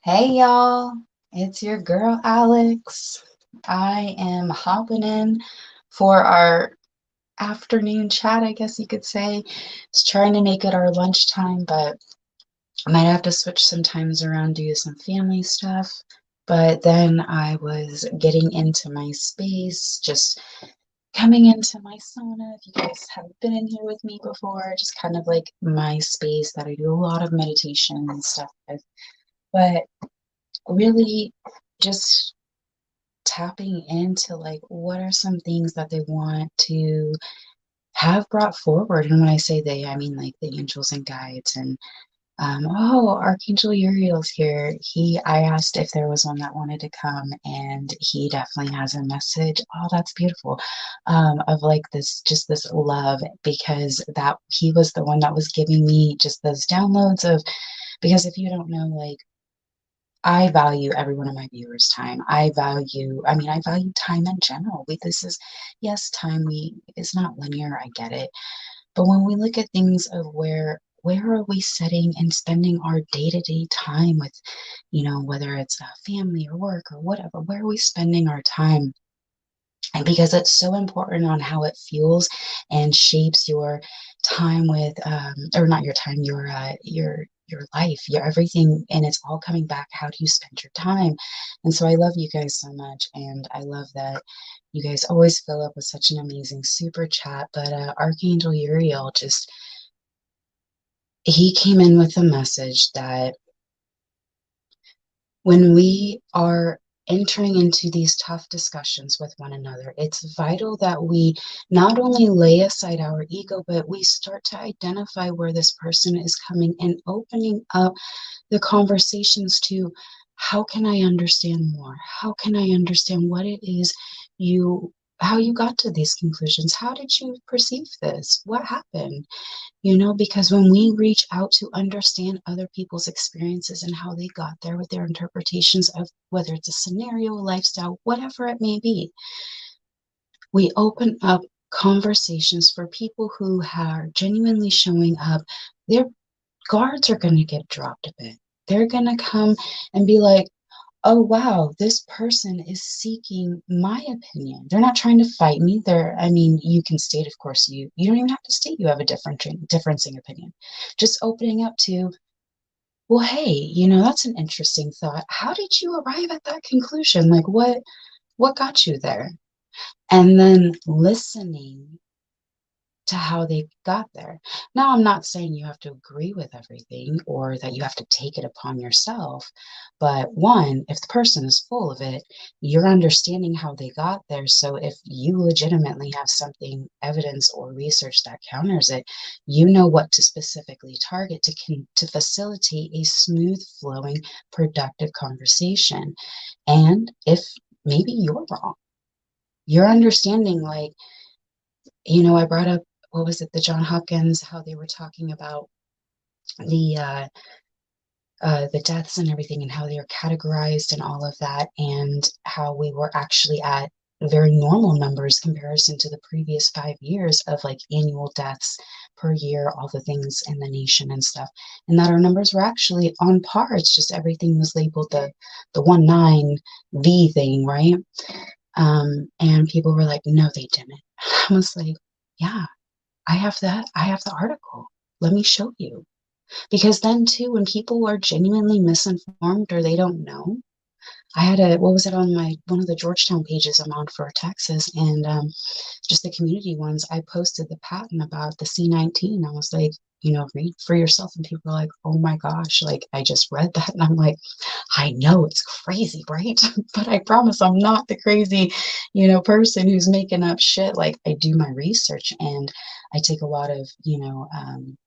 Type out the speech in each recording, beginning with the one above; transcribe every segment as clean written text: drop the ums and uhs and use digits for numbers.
Hey y'all, it's your girl Alex. I am hopping in for our afternoon chat, I guess you could say. It's trying to make it our lunchtime, but I might have to switch some times around due to some family stuff. But then I was getting into my space, just coming into my sauna. If you guys haven't been in here with me before, just kind of like my space that I do a lot of meditation and stuff with. But really just tapping into like what are some things that they want to have brought forward. And when I say they, I mean like the angels and guides. And oh, Archangel Uriel's here. I asked if there was one that wanted to come, and he definitely has a message. Oh, that's beautiful. Of like this, just this love, because that he was the one that was giving me just those downloads of, because if you don't know, like, I value every one of my viewers' time. I value time in general. This is, yes, time is not linear, I get it. But when we look at things of where are we setting and spending our day-to-day time with, whether it's family or work or whatever, where are we spending our time? And because it's so important on how it fuels and shapes your time with, or not your time, your life, your everything, and it's all coming back. How do you spend your time? And so I love you guys so much, and I love that you guys always fill up with such an amazing super chat. But Archangel Uriel, just he came in with a message that when we are entering into these tough discussions with one another, it's vital that we not only lay aside our ego, but we start to identify where this person is coming and opening up the conversations to, how can I understand more? How can I understand what it is you, how you got to these conclusions? How did you perceive this? What happened? Because when we reach out to understand other people's experiences and how they got there with their interpretations of whether it's a scenario, a lifestyle, whatever it may be, we open up conversations for people who are genuinely showing up. Their guards are going to get dropped a bit. They're going to come and be like, oh wow, this person is seeking my opinion. They're not trying to fight me. You can state, of course, you don't even have to state you have a differencing opinion. Just opening up to, well, hey, that's an interesting thought. How did you arrive at that conclusion? Like what got you there? And then listening to how they got there. Now, I'm not saying you have to agree with everything or that you have to take it upon yourself, but one, if the person is full of it, you're understanding how they got there. So if you legitimately have something, evidence or research that counters it, you know what to specifically target to facilitate a smooth flowing, productive conversation. And if maybe you're wrong, you're understanding like, I brought up, what was it, the John Hopkins, how they were talking about the the deaths and everything and how they are categorized and all of that, and how we were actually at very normal numbers comparison to the previous 5 years of like annual deaths per year, all the things in the nation and stuff, and that our numbers were actually on par. It's just everything was labeled the 19V thing, right? And people were like, no, they didn't. I was like, yeah, I have that. I have the article. Let me show you. Because then too, when people are genuinely misinformed or they don't know, I had what was it on my, one of the Georgetown pages I'm on for Texas, and just the community ones, I posted the patent about the C19. I was like, read for yourself. And people are like, oh my gosh, like I just read that. And I'm like, I know it's crazy, right? But I promise I'm not the crazy, person who's making up shit. Like I do my research, and I take a lot of,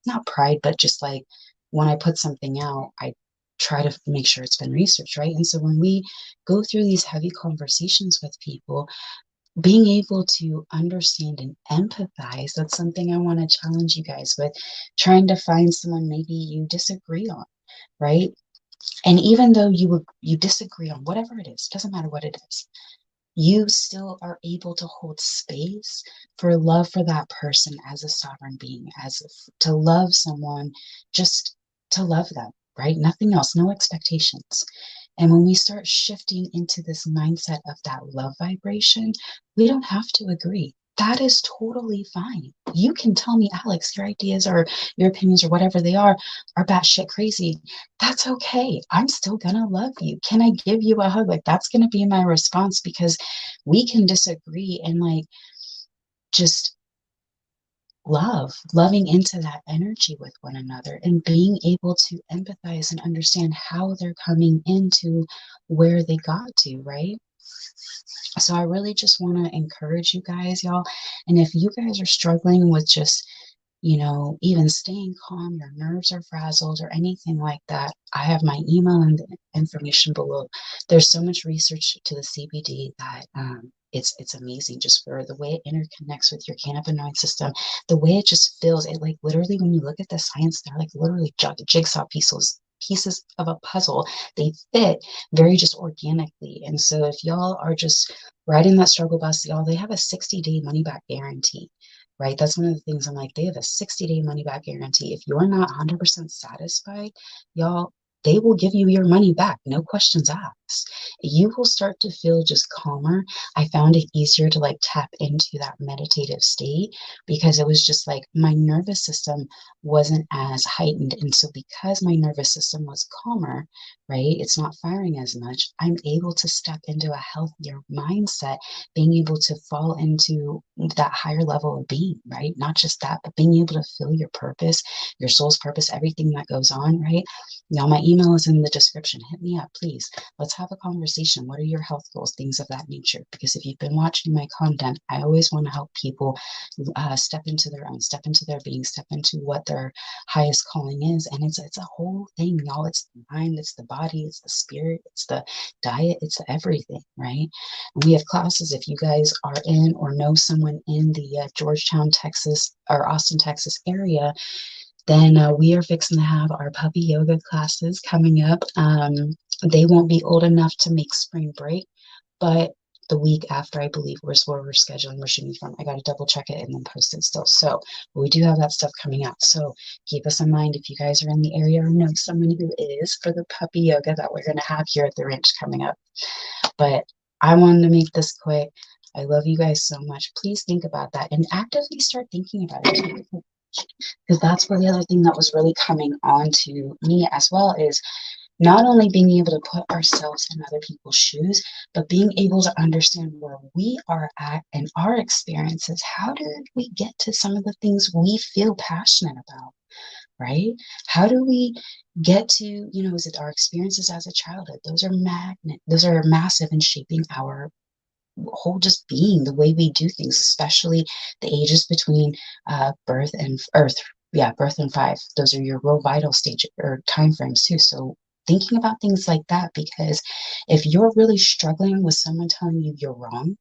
not pride, but just like when I put something out, I try to make sure it's been researched, right? And so when we go through these heavy conversations with people, being able to understand and empathize, that's something I want to challenge you guys with, trying to find someone maybe you disagree on, right? And even though you disagree on whatever it is, doesn't matter what it is, you still are able to hold space for love for that person as a sovereign being, to love someone, just to love them. right? Nothing else, no expectations. And when we start shifting into this mindset of that love vibration, we don't have to agree. That is totally fine. You can tell me, Alex, your ideas or your opinions or whatever they are batshit crazy. That's okay. I'm still gonna love you. Can I give you a hug? Like, that's gonna be my response, because we can disagree and like just loving into that energy with one another and being able to empathize and understand how they're coming into where they got to, right? So I really just want to encourage you guys, y'all. And if you guys are struggling with just, even staying calm, your nerves are frazzled or anything like that, I have my email and the information below. There's so much research to the CBD that it's amazing, just for the way it interconnects with your cannabinoid system, the way it just feels. It, like, literally, when you look at the science, they're like literally jigsaw pieces of a puzzle. They fit very just organically. And so if y'all are just riding that struggle bus, y'all, they have a 60-day money back guarantee, right? That's one of the things I'm like, they have a 60-day money back guarantee. If you're not 100% satisfied, y'all, they will give you your money back, no questions asked. You will start to feel just calmer. I found it easier to like tap into that meditative state, because it was just like my nervous system wasn't as heightened. And so, because my nervous system was calmer, right, it's not firing as much, I'm able to step into a healthier mindset, being able to fall into that higher level of being, right? Not just that, but being able to feel your purpose, your soul's purpose, everything that goes on, right? Now, my email is in the description. Hit me up, please. Let's have a conversation. What are your health goals? Things of that nature. Because if you've been watching my content, I always want to help people step into their own, step into their being, step into what their highest calling is. And it's a whole thing, y'all. It's the mind, it's the body, it's the spirit, it's the diet, it's everything, right? And we have classes. If you guys are in or know someone in the Georgetown, Texas, or Austin, Texas area, then we are fixing to have our puppy yoga classes coming up. They won't be old enough to make spring break, but the week after, I believe, was where we're scheduling, we're shooting from. I got to double check it and then post it still. So we do have that stuff coming out. So keep us in mind if you guys are in the area or know someone who is, for the puppy yoga that we're going to have here at the ranch coming up. But I wanted to make this quick. I love you guys so much. Please think about that and actively start thinking about it, because that's where the other thing that was really coming on to me as well is not only being able to put ourselves in other people's shoes, but being able to understand where we are at and our experiences. How did we get to some of the things we feel passionate about, right? How do we get to, is it our experiences as a childhood? Those are massive in shaping our whole just being, the way we do things, especially the ages between birth and earth. Yeah, birth and 5. Those are your real vital stage or time frames too. So thinking about things like that, because if you're really struggling with someone telling you you're wrong,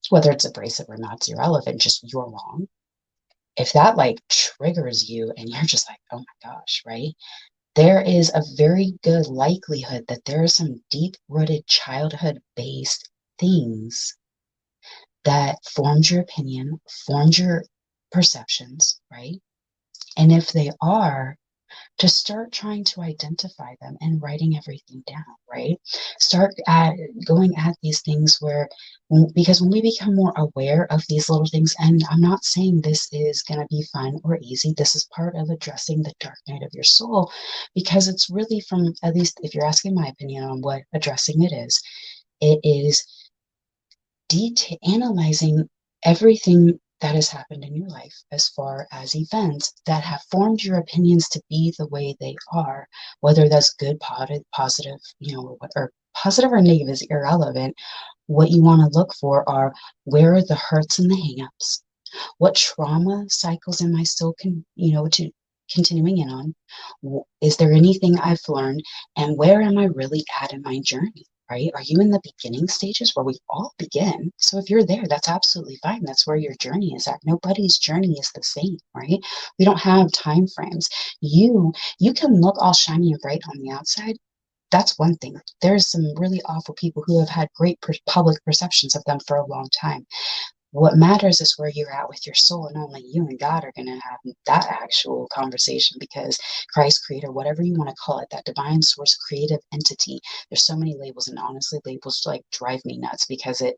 whether it's abrasive or not, it's irrelevant, just you're wrong. If that like triggers you and you're just like, oh my gosh, right? There is a very good likelihood that there are some deep rooted childhood based things that formed your opinion, formed your perceptions, right? And if they are, to start trying to identify them and writing everything down, right? Start at going at these things because when we become more aware of these little things, and I'm not saying this is going to be fun or easy, this is part of addressing the dark night of your soul, because it's really, from, at least if you're asking my opinion on what addressing it is analyzing everything that has happened in your life as far as events that have formed your opinions to be the way they are, whether that's good, positive, or positive or negative is irrelevant. What you want to look for are, where are the hurts and the hangups? What trauma cycles am I still continuing in on? Is there anything I've learned? And where am I really at in my journey? Right? Are you in the beginning stages, where we all begin? So if you're there, that's absolutely fine. That's where your journey is at. Nobody's journey is the same, right? We don't have time frames. You can look all shiny and bright on the outside. That's one thing. There's some really awful people who have had great public perceptions of them for a long time. What matters is where you're at with your soul, and only you and God are going to have that actual conversation, because Christ, creator, whatever you want to call it, that divine source, creative entity. There's so many labels, and honestly, labels like drive me nuts, because it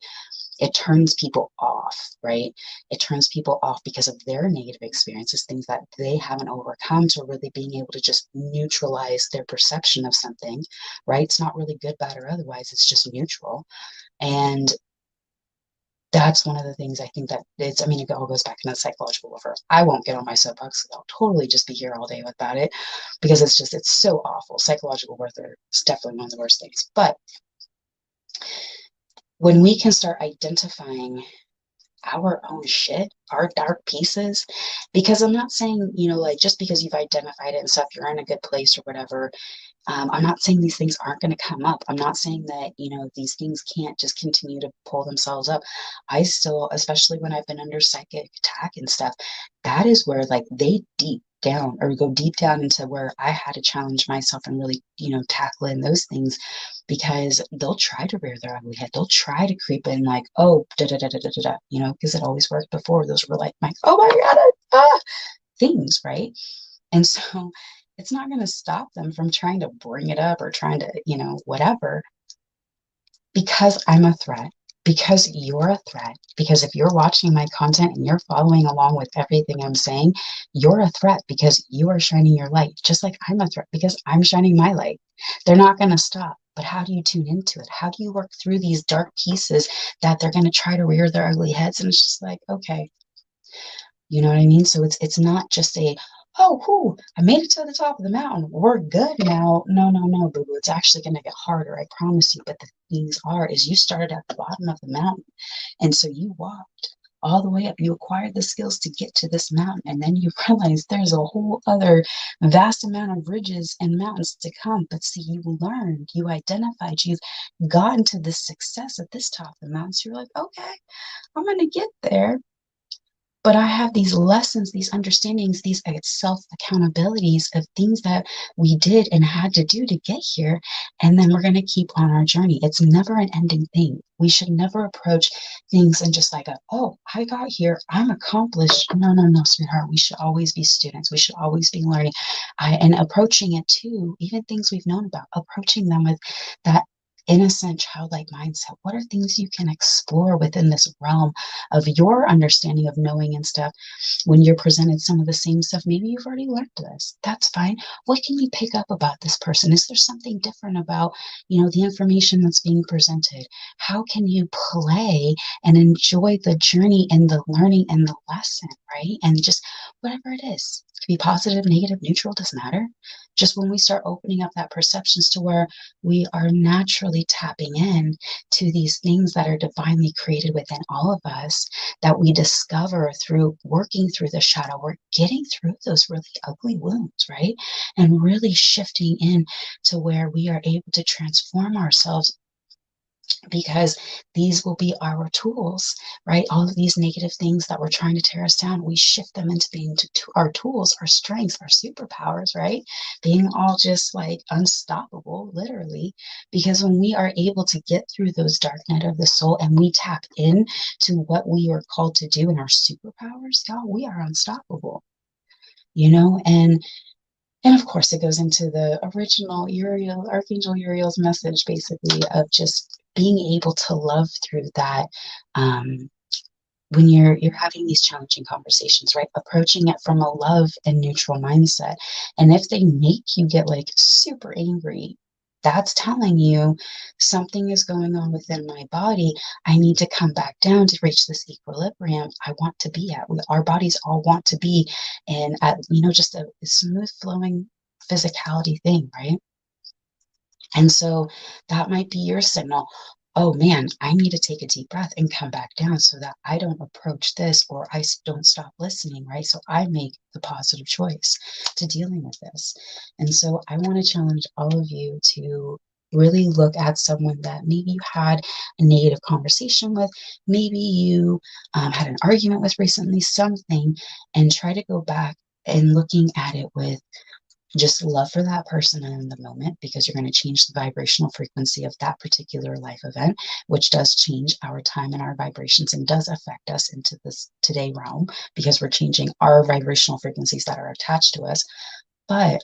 turns people off, right? It turns people off because of their negative experiences, things that they haven't overcome, to really being able to just neutralize their perception of something, right? It's not really good, bad, or otherwise. It's just neutral. And that's one of the things I think that it's, I mean, it all goes back into psychological warfare. I won't get on my soapbox. I'll totally just be here all day about it, because it's so awful. Psychological warfare is definitely one of the worst things. But when we can start identifying our own shit, our dark pieces, because I'm not saying, like, just because you've identified it and stuff, you're in a good place or whatever. I'm not saying these things aren't going to come up. I'm not saying that, these things can't just continue to pull themselves up. I still, especially when I've been under psychic attack and stuff, that is where, like, they deep down, or go deep down into where I had to challenge myself and really, tackle in those things, because they'll try to rear their ugly head. They'll try to creep in like, oh, da da da da da da, because it always worked before. Those were like my, oh my God, things, right? And so it's not going to stop them from trying to bring it up or trying to, whatever, because I'm a threat, because you're a threat, because if you're watching my content and you're following along with everything I'm saying, you're a threat because you are shining your light, just like I'm a threat because I'm shining my light. They're not going to stop. But how do you tune into it? How do you work through these dark pieces that they're going to try to rear their ugly heads? And it's just like, okay, you know what I mean? So it's not just a, oh, whoo, I made it to the top of the mountain, we're good now. No, no, no, boo boo. It's actually going to get harder, I promise you. But the things is you started at the bottom of the mountain. And so you walked all the way up. You acquired the skills to get to this mountain. And then you realize there's a whole other vast amount of ridges and mountains to come. But see, you learned, you identified, you've gotten to this success at this top of the mountain. So you're like, okay, I'm going to get there. But I have these lessons, these understandings, these self accountabilities of things that we did and had to do to get here. And then we're going to keep on our journey. It's never an ending thing. We should never approach things and just like, oh, I got here, I'm accomplished. No, no, no, sweetheart. We should always be students. We should always be learning. And approaching it too, even things we've known about, approaching them with that innocent, childlike mindset. What are things you can explore within this realm of your understanding of knowing and stuff? When you're presented some of the same stuff, maybe you've already learned this. That's fine. What can you pick up about this person? Is there something different about, the information that's being presented? How can you play and enjoy the journey and the learning and the lesson, right? And just whatever it is. It could be positive, negative, neutral, doesn't matter. Just when we start opening up that perceptions to where we are naturally tapping in to these things that are divinely created within all of us, that we discover through working through the shadow, we're getting through those really ugly wounds, right? And really shifting in to where we are able to transform ourselves, because these will be our tools, right? All of these negative things that were trying to tear us down, we shift them into being our tools, our strengths, our superpowers, right? Being all just like unstoppable, literally, because when we are able to get through those dark night of the soul and we tap in to what we are called to do in our superpowers, y'all, we are unstoppable, and of course, it goes into the original Uriel, Archangel Uriel's message, basically, of just being able to love through that. When you're having these challenging conversations, right? Approaching it from a love and neutral mindset. And if they make you get like super angry, that's telling you something is going on within my body. I need to come back down to reach this equilibrium I want to be at. Our bodies all want to be in at, just a smooth flowing physicality thing, right? And so that might be your signal. Oh man, I need to take a deep breath and come back down so that I don't approach this, or I don't stop listening, right? So I make the positive choice to dealing with this. And so I want to challenge all of you to really look at someone that maybe you had a negative conversation with, maybe you had an argument with recently, something, and try to go back and looking at it with just love for that person in the moment, because you're going to change the vibrational frequency of that particular life event, which does change our time and our vibrations and does affect us into this today realm, because we're changing our vibrational frequencies that are attached to us. But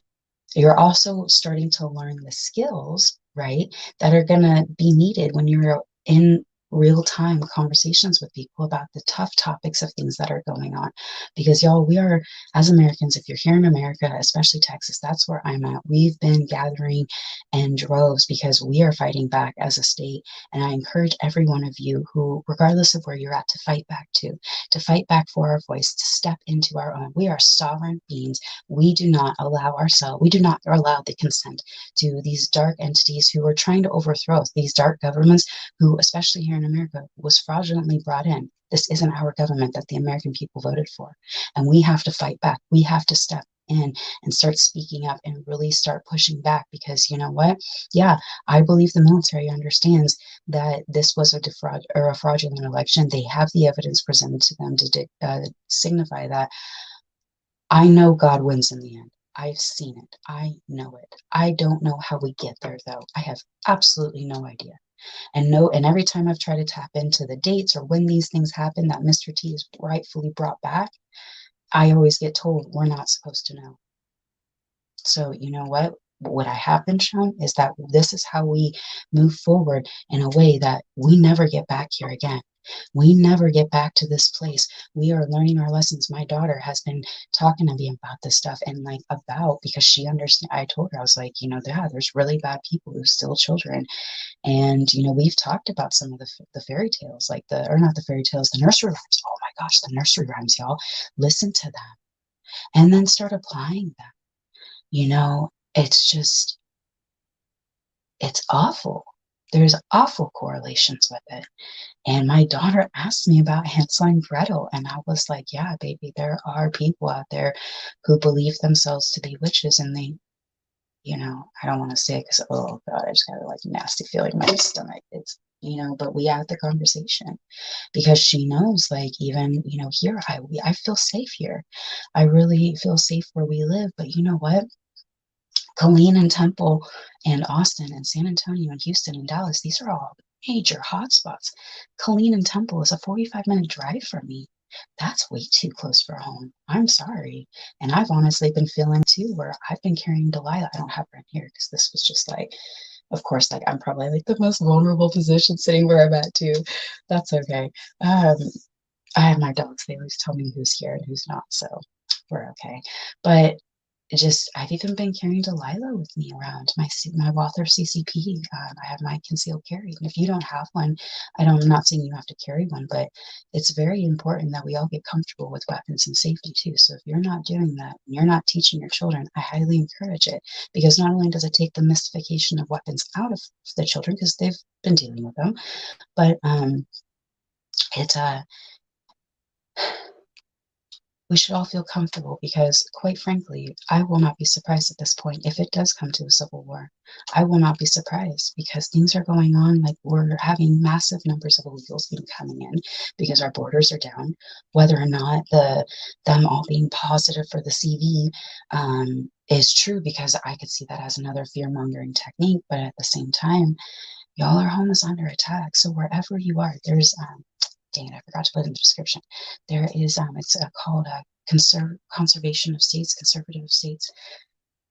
you're also starting to learn the skills, right, that are going to be needed when you're in real time conversations with people about the tough topics of things that are going on. Because y'all, we are, as Americans, if you're here in America, especially Texas, that's where I'm at, we've been gathering in droves because we are fighting back as a state. And I encourage every one of you who, regardless of where you're at, to fight back too, to fight back for our voice, to step into our own. We are sovereign beings. We do not allow ourselves, we do not allow the consent to these dark entities who are trying to overthrow us, these dark governments who, especially here in America, was fraudulently brought in. This isn't our government that the American people voted for. And we have to fight back. We have to step in and start speaking up and really start pushing back, because you know what? Yeah, I believe the military understands that this was a defraud or a fraudulent election. They have the evidence presented to them to signify that. I know God wins in the end. I've seen it. I know it. I don't know how we get there though. I have absolutely no idea. And every time I've tried to tap into the dates or when these things happen that Mr. T is rightfully brought back, I always get told we're not supposed to know. So you know what? What I have been shown is that this is how we move forward in a way that we never get back here again. We never get back to this place. We are learning our lessons. My daughter has been talking to me about this stuff and like about, because she understands. I told her, I was like, yeah, there's really bad people who steal children. And, we've talked about some of the fairy tales, like or not the fairy tales, the nursery rhymes. Oh my gosh, the nursery rhymes, y'all. Listen to them and then start applying them. It's just, it's awful. There's awful correlations with it. And my daughter asked me about Hansel and Gretel, and I was like, yeah, baby, there are people out there who believe themselves to be witches, and they, I don't want to say it because, oh God, I just got a like nasty feeling in my stomach. It's, but we had the conversation because she knows, like, even, here, I feel safe here. I really feel safe where we live. But you know what? Colleen and Temple and Austin and San Antonio and Houston and Dallas, these are all major hotspots. Colleen and Temple is a 45-minute drive from me. That's way too close for home. I'm sorry. And I've honestly been feeling too, where I've been carrying Delilah. I don't have her in here because this was just like, of course, like I'm probably like the most vulnerable position sitting where I'm at too. That's okay. I have my dogs. They always tell me who's here and who's not, so we're okay. But just I've even been carrying Delilah with me around my Walther CCP. I have my concealed carry, and if you don't have one, I'm not saying you have to carry one, but it's very important that we all get comfortable with weapons and safety too. So if you're not doing that, and you're not teaching your children, I highly encourage it, because not only does it take the mystification of weapons out of the children because they've been dealing with them, but it's we should all feel comfortable, because, quite frankly, I will not be surprised at this point if it does come to a civil war. I will not be surprised, because things are going on. Like, we're having massive numbers of illegals being coming in because our borders are down. Whether or not them all being positive for the CV is true, because I could see that as another fear mongering technique. But at the same time, y'all, our home is under attack. So wherever you are, there's dang it, I forgot to put it in the description. There is it's called conservation of states, conservative states.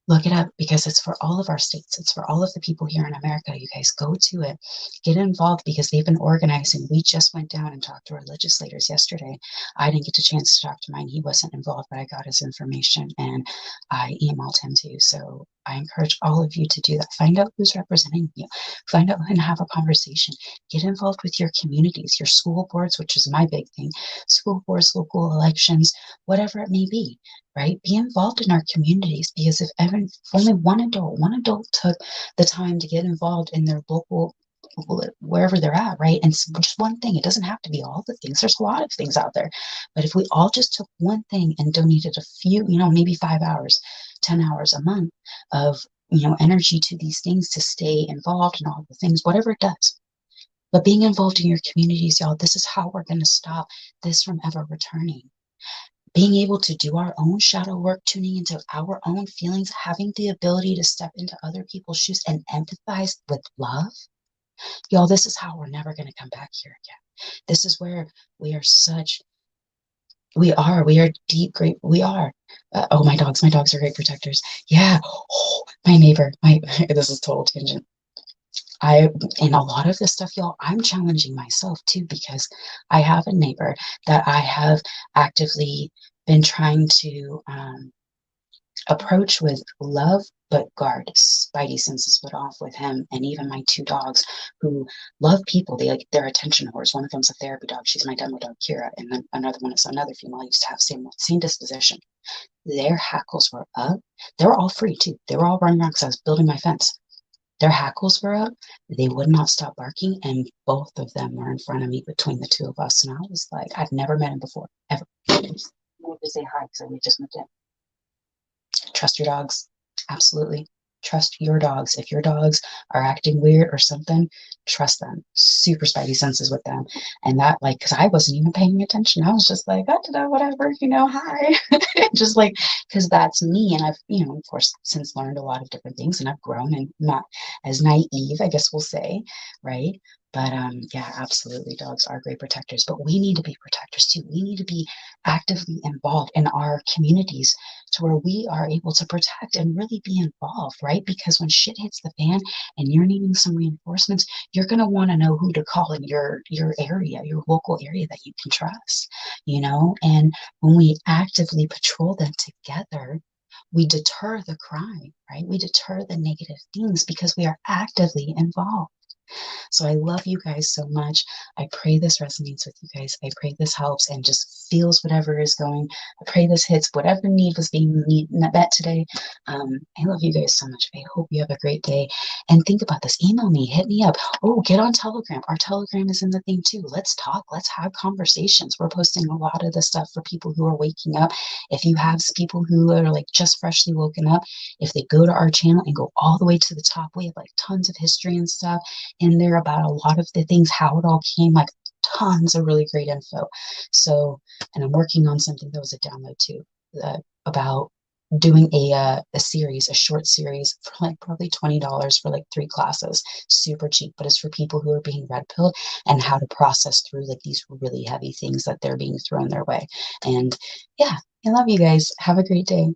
Look it up, because it's for all of our states. It's for all of the people here in America. You guys go to it, get involved, because they've been organizing. We just went down and talked to our legislators yesterday. I didn't get a chance to talk to mine. He wasn't involved, but I got his information and I emailed him too. So I encourage all of you to do that. Find out who's representing you. Find out and have a conversation. Get involved with your communities, your school boards, which is my big thing. School boards, local elections, whatever it may be, right? Be involved in our communities, because if only one adult took the time to get involved in their local, wherever they're at, right? And just one thing, it doesn't have to be all the things. There's a lot of things out there. But if we all just took one thing and donated a few, maybe 5 hours, 10 hours a month of, energy to these things to stay involved in all the things, whatever it does. But being involved in your communities, y'all, this is how we're going to stop this from ever returning. being able to do our own shadow work, tuning into our own feelings, having the ability to step into other people's shoes and empathize with love. Y'all, this is how we're never going to come back here again. This is where we are such, we are deep, great, we are. Oh, my dogs are great protectors. Yeah. Oh, my neighbor, this is total tangent. I, in a lot of this stuff, y'all, I'm challenging myself too, because I have a neighbor that I have actively been trying to approach with love but guard. Spidey senses went off with him, and even my two dogs who love people. They're attention whores. One of them's a therapy dog. She's my demo dog, Kira, and then another one is another female I used to have same disposition. Their hackles were up. They were all free too. They were all running around because I was building my fence. Their hackles were up. They would not stop barking, and both of them were in front of me between the two of us. And I was like, I've never met him before, ever. I wanted to say hi because we just moved in. Trust your dogs. Absolutely. Trust your dogs. If your dogs are acting weird or something, trust them. Super spidey senses with them. And that, like, because I wasn't even paying attention. I was just like, I don't know, whatever, hi. Just like, because that's me. And I've, of course, since learned a lot of different things and I've grown and not as naive, I guess we'll say, right? But yeah, absolutely, dogs are great protectors, but we need to be protectors too. We need to be actively involved in our communities to where we are able to protect and really be involved, right? Because when shit hits the fan and you're needing some reinforcements, you're going to want to know who to call in your area, your local area that you can trust. And when we actively patrol them together, we deter the crime, right? We deter the negative things because we are actively involved. So I love you guys so much. I pray this resonates with you guys. I pray this helps and just feels whatever is going. I pray this hits whatever need was being met today. I love you guys so much. I hope you have a great day. And think about this. Email me, hit me up. Oh, get on Telegram. Our Telegram is in the thing too. Let's talk. Let's have conversations. We're posting a lot of the stuff for people who are waking up. If you have people who are like just freshly woken up, if they go to our channel and go all the way to the top, we have like tons of history and stuff in there about a lot of the things, how it all came, like tons of really great info. So, and I'm working on something that was a download too, about doing a series, a short series for like probably $20 for like 3 classes. Super cheap, but it's for people who are being red pilled and how to process through like these really heavy things that they're being thrown their way. And yeah, I love you guys. Have a great day.